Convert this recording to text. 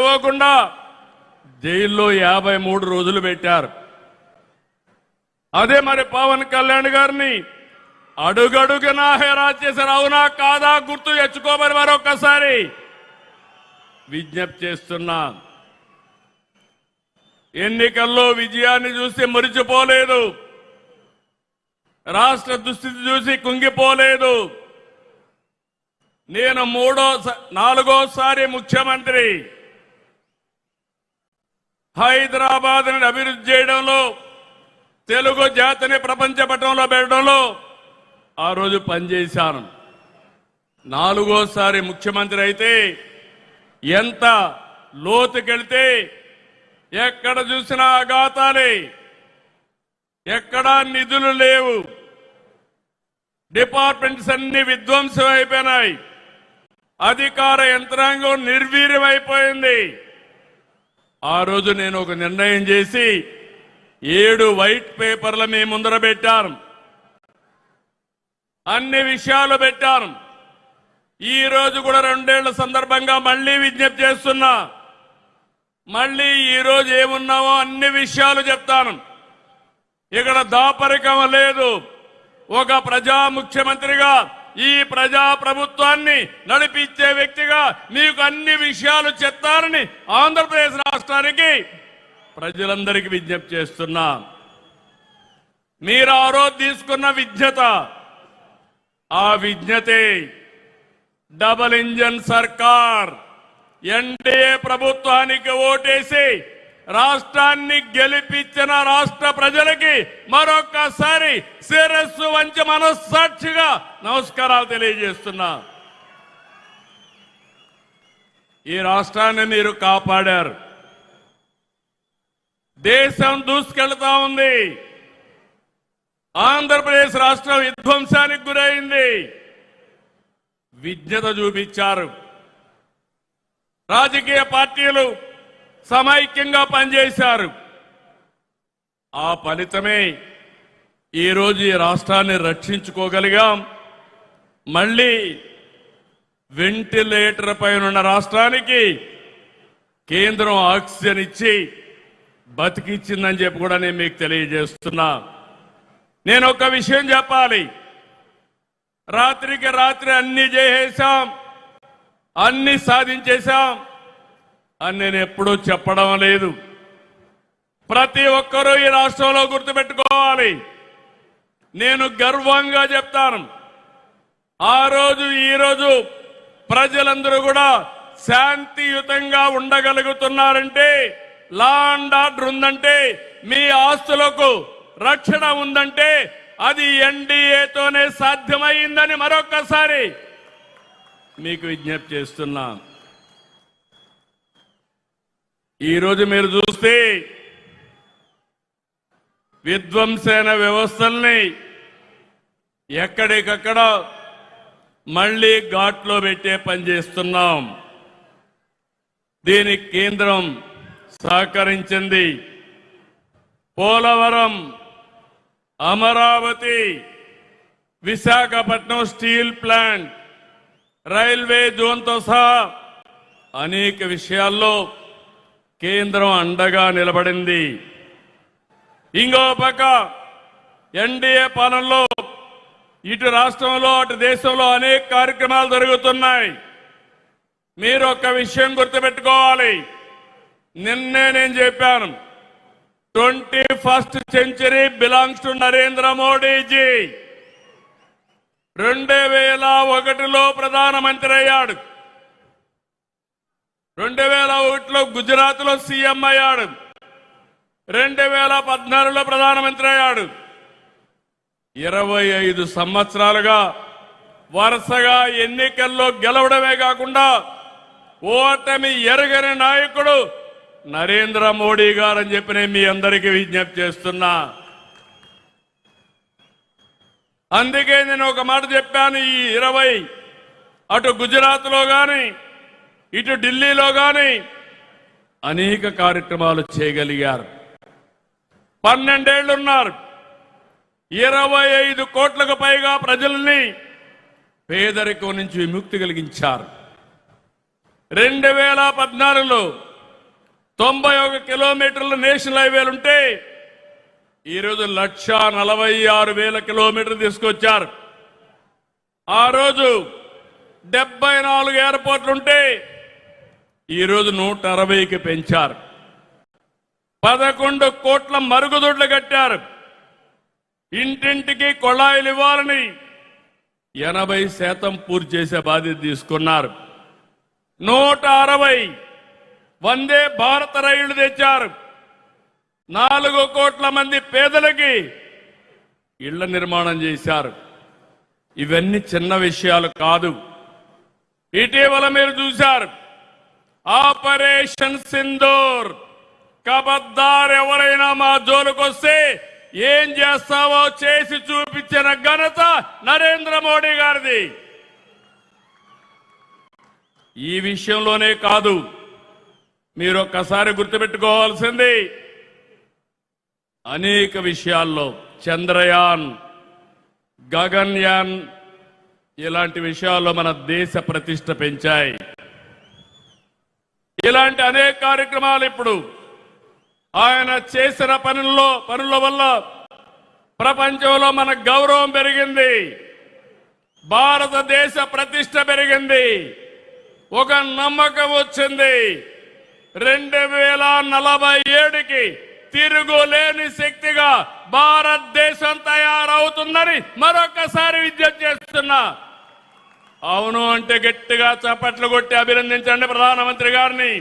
ఇవ్వకుండా జైల్లో 53 రోజులు పెట్టారు. అదే మరి పవన్ కళ్యాణ్ గారిని అడుగడుగునా హెరాస్ చేశారు. అవునా కాదా గుర్తు తెచ్చుకోమని మరొకసారి విజ్ఞప్తి చేస్తున్నా. ఎన్నికల్లో విజయాన్ని చూసి మురిచిపోలేదు, రాష్ట్ర దుస్థితి చూసి కుంగిపోలేదు. నేను నాలుగోసారి ముఖ్యమంత్రి. హైదరాబాద్ ని అభివృద్ధి చేయడంలో, తెలుగు జాతిని ప్రపంచ పటంలో పెట్టడంలో ఆ రోజు పనిచేశాను. నాలుగోసారి ముఖ్యమంత్రి అయితే ఎంత లోతుకెళ్తే ఎక్కడ చూసినా ఆఘాతాలే, ఎక్కడా నిధులు లేవు, డిపార్ట్మెంట్స్ అన్ని విధ్వంసం అయిపోయినాయి, అధికార యంత్రాంగం నిర్వీర్యమైపోయింది. ఆ రోజు నేను ఒక నిర్ణయం చేసి 7 వైట్ పేపర్ల మీ ముందర పెట్టాను, అన్ని విషయాలు పెట్టాను. ఈ రోజు కూడా 2 ఏళ్ల సందర్భంగా మళ్లీ విజ్ఞప్తి చేస్తున్నా. మళ్లీ ఈ రోజు ఏమున్నామో అన్ని విషయాలు చెప్తాను. ఇక్కడ దాపరికం లేదు. ఒక ప్రజా ముఖ్యమంత్రిగా, ఈ ప్రజా ప్రభుత్వాన్ని నడిపించే వ్యక్తిగా మీకు అన్ని విషయాలు చెప్తారని ఆంధ్రప్రదేశ్ రాష్ట్రానికి ప్రజలందరికీ విజ్ఞప్తి చేస్తున్నా. మీరు ఆ రోజు తీసుకున్న విజ్ఞత, ఆ విజ్ఞతే డబుల్ ఇంజన్ సర్కార్ ఎన్డీఏ ప్రభుత్వానికి ఓటేసి రాష్ట్రాన్ని గెలిపించిన రాష్ట్ర ప్రజలకి మరొకసారి శిరస్సు వంచి మనస్సాక్షిగా నమస్కారాలు తెలియజేస్తున్నా. ఈ రాష్ట్రాన్ని మీరు కాపాడారు. దేశం దూసుకెళ్తా ఉంది. ఆంధ్రప్రదేశ్ రాష్ట్రం విధ్వంసానికి గురైంది. విజ్ఞత చూపించారు. రాజకీయ పార్టీలు సమైక్యంగా పనిచేశారు. ఆ ఫలితమే ఈరోజు ఈ రాష్ట్రాన్ని రక్షించుకోగలిగాం. మళ్ళీ వెంటిలేటర్ పైన ఉన్న రాష్ట్రానికి కేంద్రం ఆక్సిజన్ ఇచ్చి బతికిచ్చిందని చెప్పి కూడా నేను మీకు తెలియజేస్తున్నా. నేను ఒక విషయం చెప్పాలి. రాత్రికి రాత్రి అన్ని చేసేశాం, అన్ని సాధించేశాం అని నేను ఎప్పుడూ చెప్పడం లేదు. ప్రతి ఒక్కరూ ఈ రాష్ట్రంలో గుర్తుపెట్టుకోవాలి. నేను గర్వంగా చెప్తాను, ఆ రోజు ఈ రోజు ప్రజలందరూ కూడా శాంతియుతంగా ఉండగలుగుతున్నారంటే, లా అండ్ ఆర్డర్ ఉందంటే, మీ ఆస్తులకు రక్షణ ఉందంటే అది ఎన్డీఏతోనే సాధ్యమైందని మరొకసారి మీకు విజ్ఞప్తి చేస్తున్నా. ఈరోజు మీరు చూస్తే విధ్వంసన వ్యవస్థల్ని ఎక్కడికక్కడ మళ్లీ ఘాట్లో పెట్టే పని చేస్తున్నాం. దీనికి కేంద్రం సహకరించింది. Polavaram, Amaravati, Visakhapatnam steel plant, railway జోన్తో సహా అనేక విషయాల్లో కేంద్రం అండగా నిలబడింది. ఇంకో పక్క ఎన్డీఏ పాలనలో ఇటు రాష్ట్రంలో అటు దేశంలో అనేక కార్యక్రమాలు జరుగుతున్నాయి. మీరు ఒక విషయం గుర్తుపెట్టుకోవాలి. నిన్నే నేను చెప్పాను, 21st century belongs to Narendra Modiji. 2001లో ప్రధానమంత్రి అయ్యాడు, 2001లో గుజరాత్ లో సీఎం అయ్యాడు, 2014లో ప్రధానమంత్రి అయ్యాడు. 25 సంవత్సరాలుగా వరుసగా ఎన్నికల్లో గెలవడమే కాకుండా ఓటమి ఎరగని నాయకుడు నరేంద్ర మోడీ గారని చెప్పి నేను మీ అందరికీ విజ్ఞప్తి చేస్తున్నా. అందుకే నేను ఒక మాట చెప్పాను, ఈ 20 అటు గుజరాత్ లో గాని ఇటు ఢిల్లీలో గాని అనేక కార్యక్రమాలు చేయగలిగారు. 12 ఏళ్లు ఉన్నారు. 25 కోట్లకు పైగా ప్రజల్ని పేదరికం నుంచి విముక్తి కలిగించారు. 2014లో 91 కిలోమీటర్ల నేషనల్ హైవేలు ఉంటే ఈరోజు 1,46,000 కిలోమీటర్లు తీసుకొచ్చారు. ఆ రోజు 74 ఎయిర్పోర్ట్లు ఉంటే ఈరోజు 160కి పెంచారు. 11 కోట్ల మరుగుదొడ్లు కట్టారు. ఇంటింటికి కొళాయిలు ఇవ్వాలని 80% పూర్తి చేసే బాధ్యత తీసుకున్నారు. 160 వందే భారత రైళ్లు తెచ్చారు. 4 కోట్ల మంది పేదలకి ఇళ్ల నిర్మాణం చేశారు. ఇవన్నీ చిన్న విషయాలు కాదు. ఇటీవల మీరు చూశారు ఆపరేషన్ సింధూర్. కబద్దార్ ఎవరైనా మా జోలుకొస్తే ఏం చేస్తావో చేసి చూపించిన ఘనత నరేంద్ర మోడీ గారిది. ఈ విషయంలోనే కాదు, మీరు ఒక్కసారి గుర్తుపెట్టుకోవాల్సింది అనేక విషయాల్లో చంద్రయాన్, గగన్యాన్ ఇలాంటి విషయాల్లో మన దేశ ప్రతిష్ట పెంచాయి. ఇలాంటి అనేక కార్యక్రమాలు ఇప్పుడు ఆయన చేసిన పనుల వల్ల ప్రపంచంలో మన గౌరవం పెరిగింది. భారతదేశ ప్రతిష్ట పెరిగింది. ఒక నమ్మకం వచ్చింది. 2047కి తిరుగులేని శక్తిగా భారతదేశం తయారవుతుందని మరొకసారి విజ్ఞప్తి చేస్తున్నా. అవును అంటే గట్టిగా చప్పట్లు కొట్టి అభినందించండి ప్రధానమంత్రి గారిని.